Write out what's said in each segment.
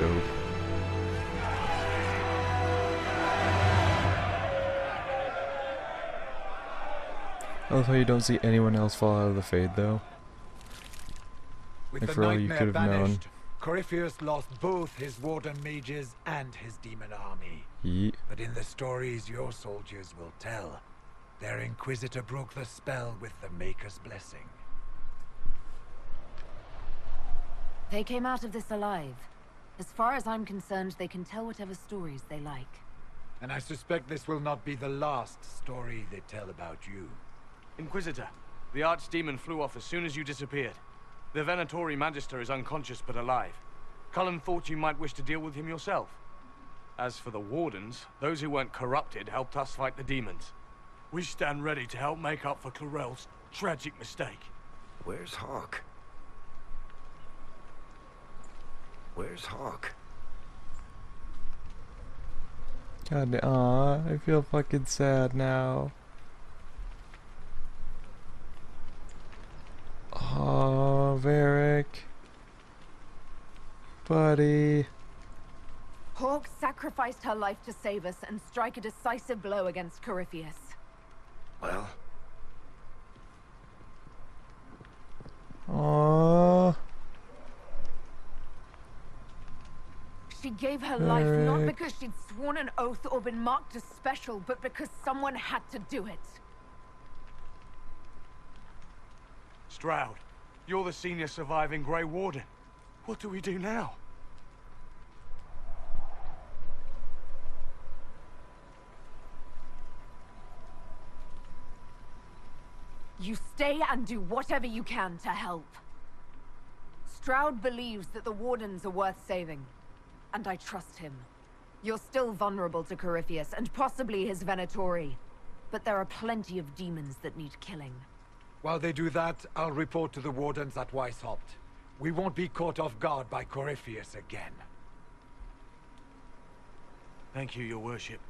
dope. I love how you don't see anyone else fall out of the Fade though. With Like the for all you nightmare could have known. vanished, Corypheus lost both his warden mages and his demon army. Yeet. But in the stories your soldiers will tell, their Inquisitor broke the spell with the Maker's blessing. They came out of this alive. As far as I'm concerned, they can tell whatever stories they like. And I suspect this will not be the last story they tell about you. Inquisitor, the Archdemon flew off as soon as you disappeared. The Venatori Magister is unconscious but alive. Cullen thought you might wish to deal with him yourself. As for the Wardens, those who weren't corrupted helped us fight the demons. We stand ready to help make up for Clarel's tragic mistake. Where's Hawk? Where's Hawk? God, I feel fucking sad now. Oh, Varric. Buddy. Hawk sacrificed her life to save us and strike a decisive blow against Corypheus. Well, Oh, She gave her life not Varric. because she'd sworn an oath or been marked as special, but because someone had to do it. Stroud, you're the senior surviving Grey Warden. What do we do now? You stay and do whatever you can to help. Stroud believes that the Wardens are worth saving, and I trust him. You're still vulnerable to Corypheus, and possibly his Venatori, but there are plenty of demons that need killing. While they do that, I'll report to the Wardens at Weishaupt. We won't be caught off guard by Corypheus again. Thank you, your worship.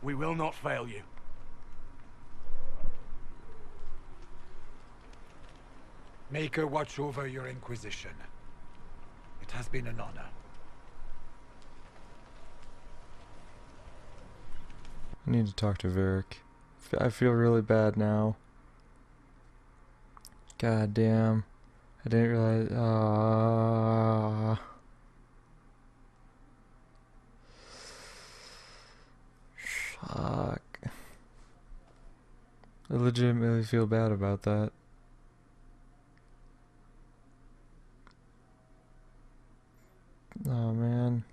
We will not fail you. Maker watch over your Inquisition. It has been an honor. I need to talk to Varric. I feel really bad now. God damn. I didn't realize. Fuck. I legitimately feel bad about that. Oh man.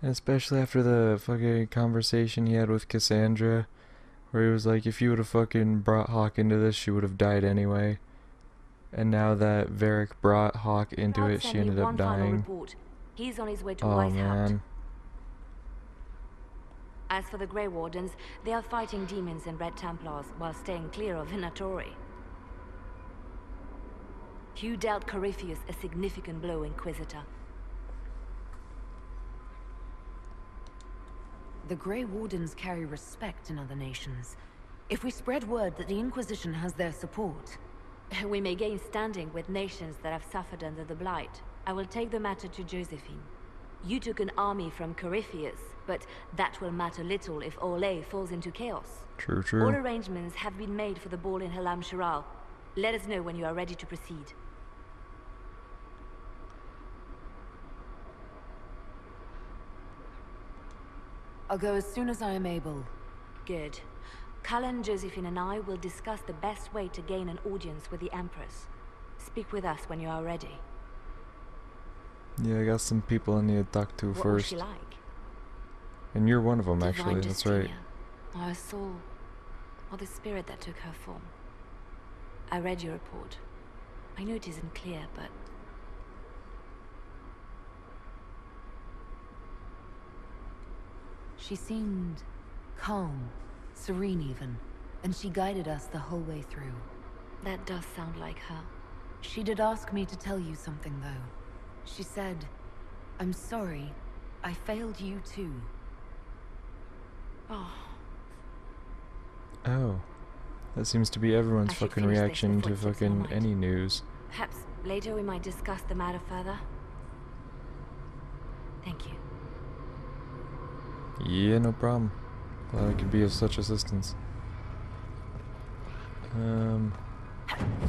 And especially after the fucking conversation he had with Cassandra, where he was like, if you would have fucking brought Hawk into this, she would have died anyway. And now that Varric brought Hawk into it, she ended up dying. He's on his way to Oh Weishaupt. man. As for the Grey Wardens, they are fighting demons and Red Templars while staying clear of Venatori. You dealt Corypheus a significant blow, Inquisitor. The Grey Wardens carry respect in other nations. If we spread word that the Inquisition has their support... We may gain standing with nations that have suffered under the Blight. I will take the matter to Josephine. You took an army from Corypheus, but that will matter little if Orlais falls into chaos. True, All true. arrangements have been made for the ball in Halam Shiral. Let us know when you are ready to proceed. I'll go as soon as I am able. Good. Cullen, Josephine and I will discuss the best way to gain an audience with the Empress. Speak with us when you are ready. Yeah, I got some people I need to talk to What was first. she like? And you're one of them, Divine actually. That's right. Justinia, or her soul, or the spirit that took her form. I read your report. I know it isn't clear, but... She seemed calm, serene even, and she guided us the whole way through. That does sound like her. She did ask me to tell you something, though. She said, I'm sorry, I failed you too. Oh, Oh. That seems to be everyone's I should fucking finish this reaction before to it slips my fucking mind. any news. Perhaps later we might discuss the matter further. Thank you. Yeah, no problem. Glad I could be of such assistance.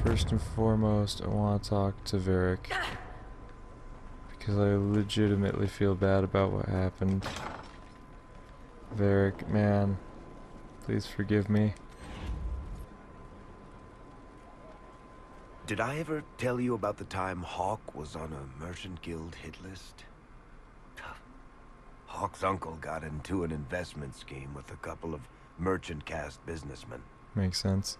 First and foremost, I want to talk to Varric. Because I legitimately feel bad about what happened. Varric, man, please forgive me. Did I ever tell you about the time Hawk was on a Merchant Guild hit list? Hawk's uncle got into an investment scheme with a couple of merchant caste businessmen. Makes sense.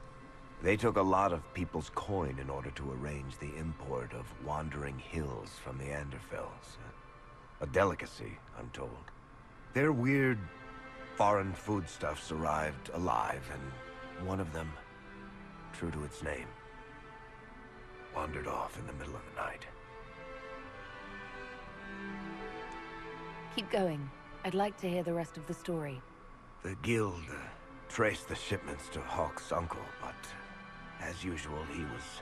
They took a lot of people's coin in order to arrange the import of wandering hills from the Anderfells. A delicacy, I'm told. Their weird foreign foodstuffs arrived alive, and one of them, true to its name, wandered off in the middle of the night. Keep going. I'd like to hear the rest of the story. The guild traced the shipments to Hawk's uncle, but as usual, he was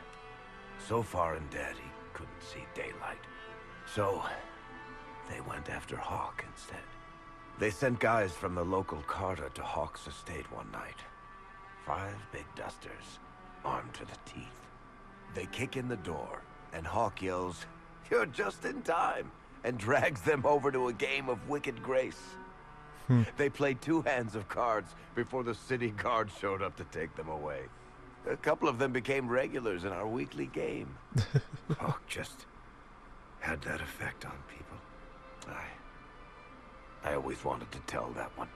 so far in debt he couldn't see daylight. So they went after Hawk instead. They sent guys from the local carter to Hawk's estate one night. 5 big dusters, armed to the teeth. They kick in the door, and Hawk yells, "You're just in time," and drags them over to a game of Wicked Grace. They played 2 hands of cards before the city guard showed up to take them away. A couple of them became regulars in our weekly game. Hawk just had that effect on people. I always wanted to tell that one.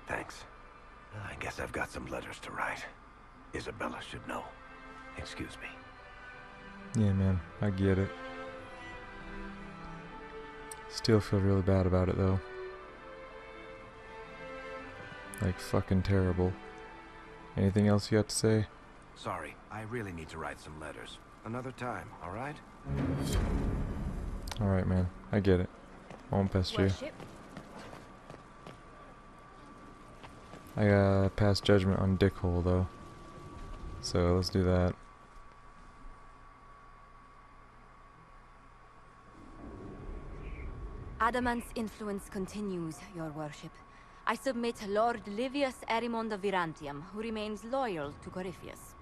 Thanks. I guess I've got some letters to write. Isabella should know. Excuse me. Yeah, man, I get it. Still feel really bad about it, though. Like, fucking terrible. Anything else you got to say? Sorry, I really need to write some letters. Another time, alright? Alright, man, I get it. I won't pester you. Worship? I gotta pass judgment on Dickhole, though. So, let's do that. Adamant's influence continues, your worship. I submit Lord Livius Erimond of Virantium, who remains loyal to Corypheus.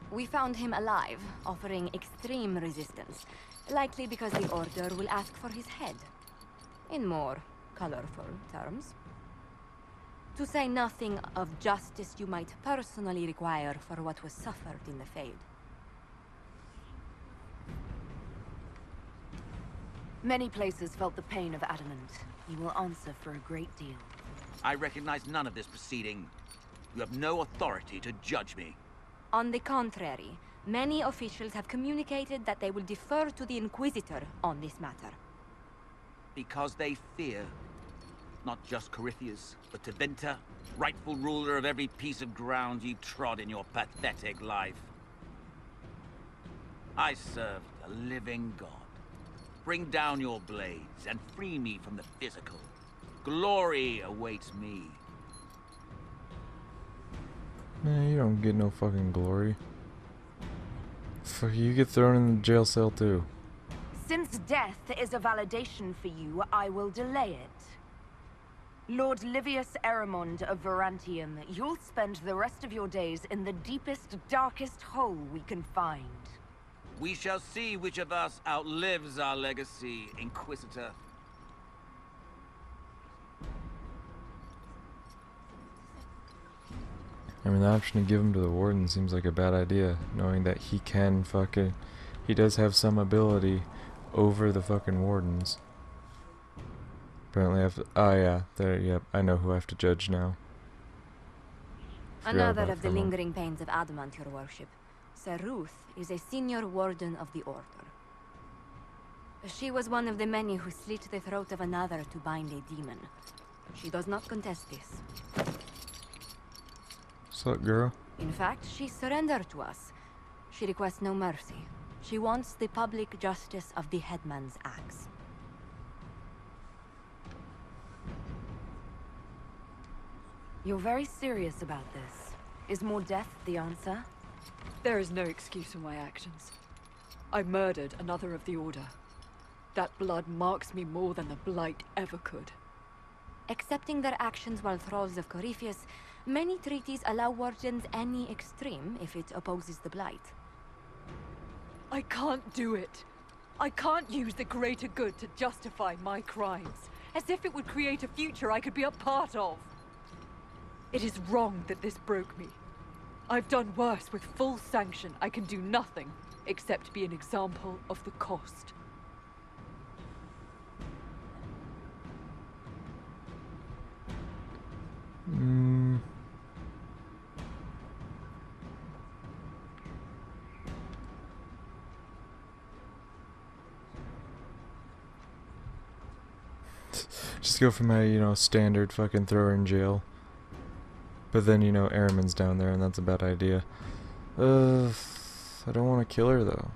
We found him alive, offering extreme resistance, likely because the Order will ask for his head. In more colorful terms. To say nothing of justice you might personally require for what was suffered in the Fade. Many places felt the pain of Adamant. He will answer for a great deal. I recognize none of this proceeding. You have no authority to judge me. On the contrary, many officials have communicated that they will defer to the Inquisitor on this matter. Because they fear. Not just Corypheus, but Tevinter, rightful ruler of every piece of ground you trod in your pathetic life. I serve the living God. Bring down your blades and free me from the physical. Glory awaits me. Nah, you don't get no fucking glory. Fuck, you get thrown in the jail cell too. Since death is a validation for you, I will delay it. Lord Livius Erimond of Virantium, you'll spend the rest of your days in the deepest, darkest hole we can find. We shall see which of us outlives our legacy, Inquisitor. I mean, the option to give him to the Warden seems like a bad idea, knowing that he can fucking... He does have some ability over the fucking Wardens. Apparently I have to... Oh yeah, there, yep, I know who I have to judge now. Forgot Another about of the that one. lingering pains of Adamant, your worship. Sir Ruth is a senior warden of the Order. She was one of the many who slit the throat of another to bind a demon. She does not contest this. What's up, girl? In fact, she surrendered to us. She requests no mercy. She wants the public justice of the headman's axe. You're very serious about this. Is more death the answer? There is no excuse for my actions. I murdered another of the Order. That blood marks me more than the Blight ever could. Accepting their actions while thralls of Corypheus, many treaties allow wardens any extreme if it opposes the Blight. I can't do it. I can't use the greater good to justify my crimes, as if it would create a future I could be a part of. It is wrong that this broke me. I've done worse with full sanction. I can do nothing except be an example of the cost. Just go for my, standard fucking throw her in jail. But then, Airman's down there and that's a bad idea. I don't want to kill her though.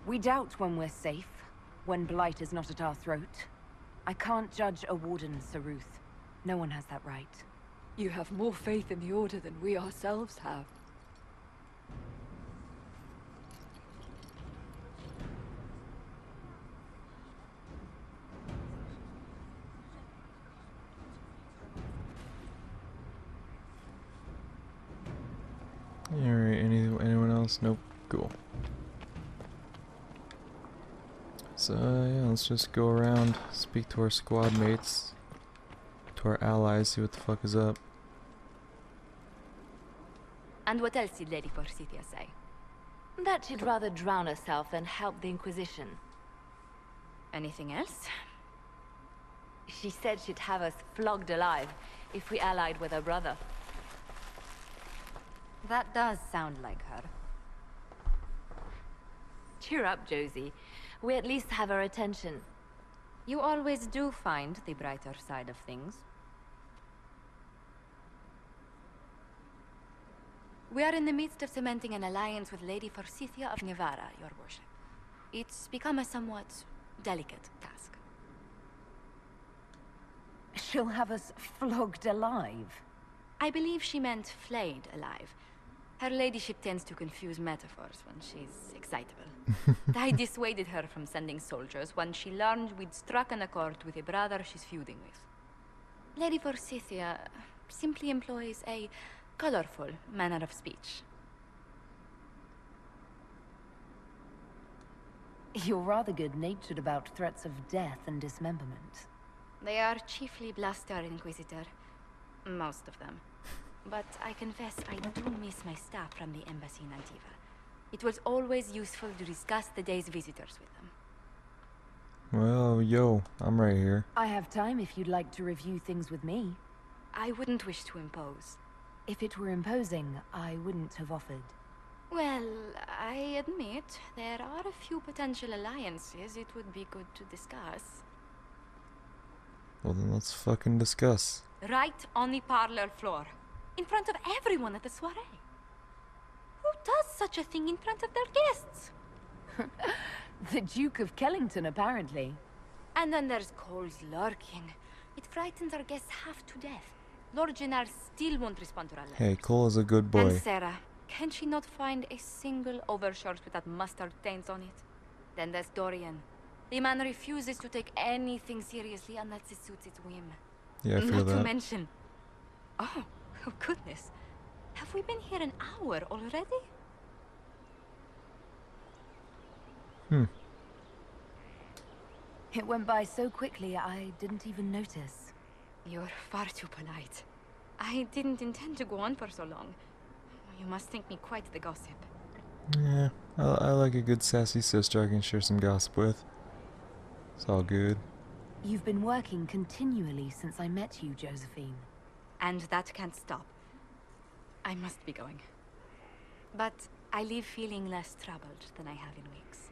We doubt when we're safe, when Blight is not at our throat. I can't judge a warden, Saruth. No one has that right. You have more faith in the Order than we ourselves have. Alright, anyone else? Nope. Cool. So, yeah, let's just go around, speak to our squad mates, to our allies, see what the fuck is up. And what else did Lady Forsythia say? That she'd rather drown herself than help the Inquisition. Anything else? She said she'd have us flogged alive if we allied with her brother. That does sound like her. Cheer up, Josie. We at least have her attention. You always do find the brighter side of things. We are in the midst of cementing an alliance with Lady Forsythia of Navarra, your worship. It's become a somewhat delicate task. She'll have us flogged alive. I believe she meant flayed alive. Her ladyship tends to confuse metaphors when she's excitable. I dissuaded her from sending soldiers when she learned we'd struck an accord with a brother she's feuding with. Lady Forsythia simply employs a colorful manner of speech. You're rather good-natured about threats of death and dismemberment. They are chiefly bluster, Inquisitor. Most of them. But I confess I do miss my staff from the embassy in Antiva. It was always useful to discuss the day's visitors with them. Well, yo, I'm right here. I have time if you'd like to review things with me. I wouldn't wish to impose. If it were imposing, I wouldn't have offered. Well, I admit there are a few potential alliances it would be good to discuss. Well, then let's fucking discuss. Right on the parlor floor. In front of everyone at the soiree. Who does such a thing in front of their guests? The Duke of Kellington, apparently. And then there's Cole's lurking. It frightens our guests half to death. Lord Gennard still won't respond to our letters. Hey, Cole is a good boy. And Sarah, can she not find a single overshirt with that mustard taint on it? Then there's Dorian. The man refuses to take anything seriously unless it suits its whim. Yeah, I feel Not that. to mention... Oh goodness. Have we been here an hour already? It went by so quickly, I didn't even notice. You're far too polite. I didn't intend to go on for so long. You must think me quite the gossip. Yeah, I like a good sassy sister I can share some gossip with. It's all good. You've been working continually since I met you, Josephine. And that can't stop. I must be going. But I leave feeling less troubled than I have in weeks.